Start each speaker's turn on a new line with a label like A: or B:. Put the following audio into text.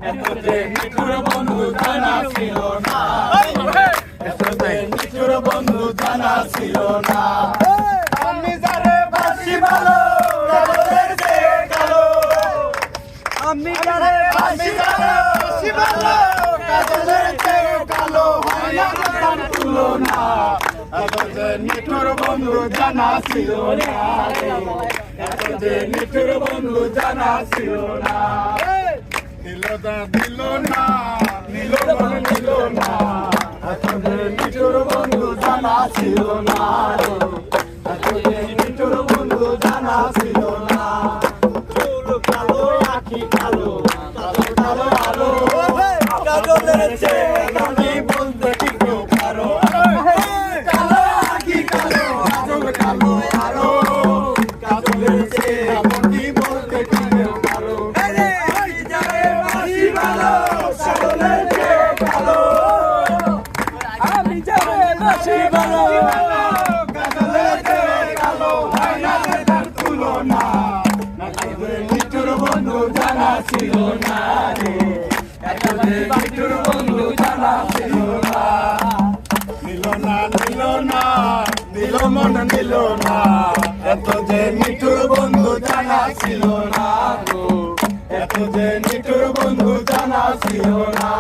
A: এত যে নিঠুর বন্ধু জানা ছিল না, এত যে নিঠুর বন্ধু জানা ছিল না। আমি যারে বাসি ভালো কাজলের চেয়ে কালো, আমি যারে বাসি ভালো কাজলের চেয়ে কালো, হয় না তার তুলনা। এত যে নিঠুর বন্ধু জানা ছিল না, এত যে নিঠুর বন্ধু জানা ছিল না। দিল না দিল না দিল দিল না, এত যে নিঠুর বন্ধু জানা ছিল না, এত যে নিঠুর বন্ধু জানা ছিল না। চুল কালো আখি কালো, কালো কালো আলো, কাজলের চেয়ে আমি বলতে কি কেউ পারো। কালো আখি কালো, কাজল কালো আলো, কাজলের চেয়ে আমি বলতে কি কেউ পারো। আমি যারে বাসি ভালো কাজলের চেয়ে কালো, হয় না তার তুলনা। এত যে নিঠুর বন্ধু জানা ছিল না রে, এত যে নিঠুর বন্ধু জানা ছিল না। নিল না নিল না নিল মন নিল না, এত যে নিঠুর বন্ধু জানা ছিল না গো, এত যে নিঠুর বন্ধু জানা ছিল না।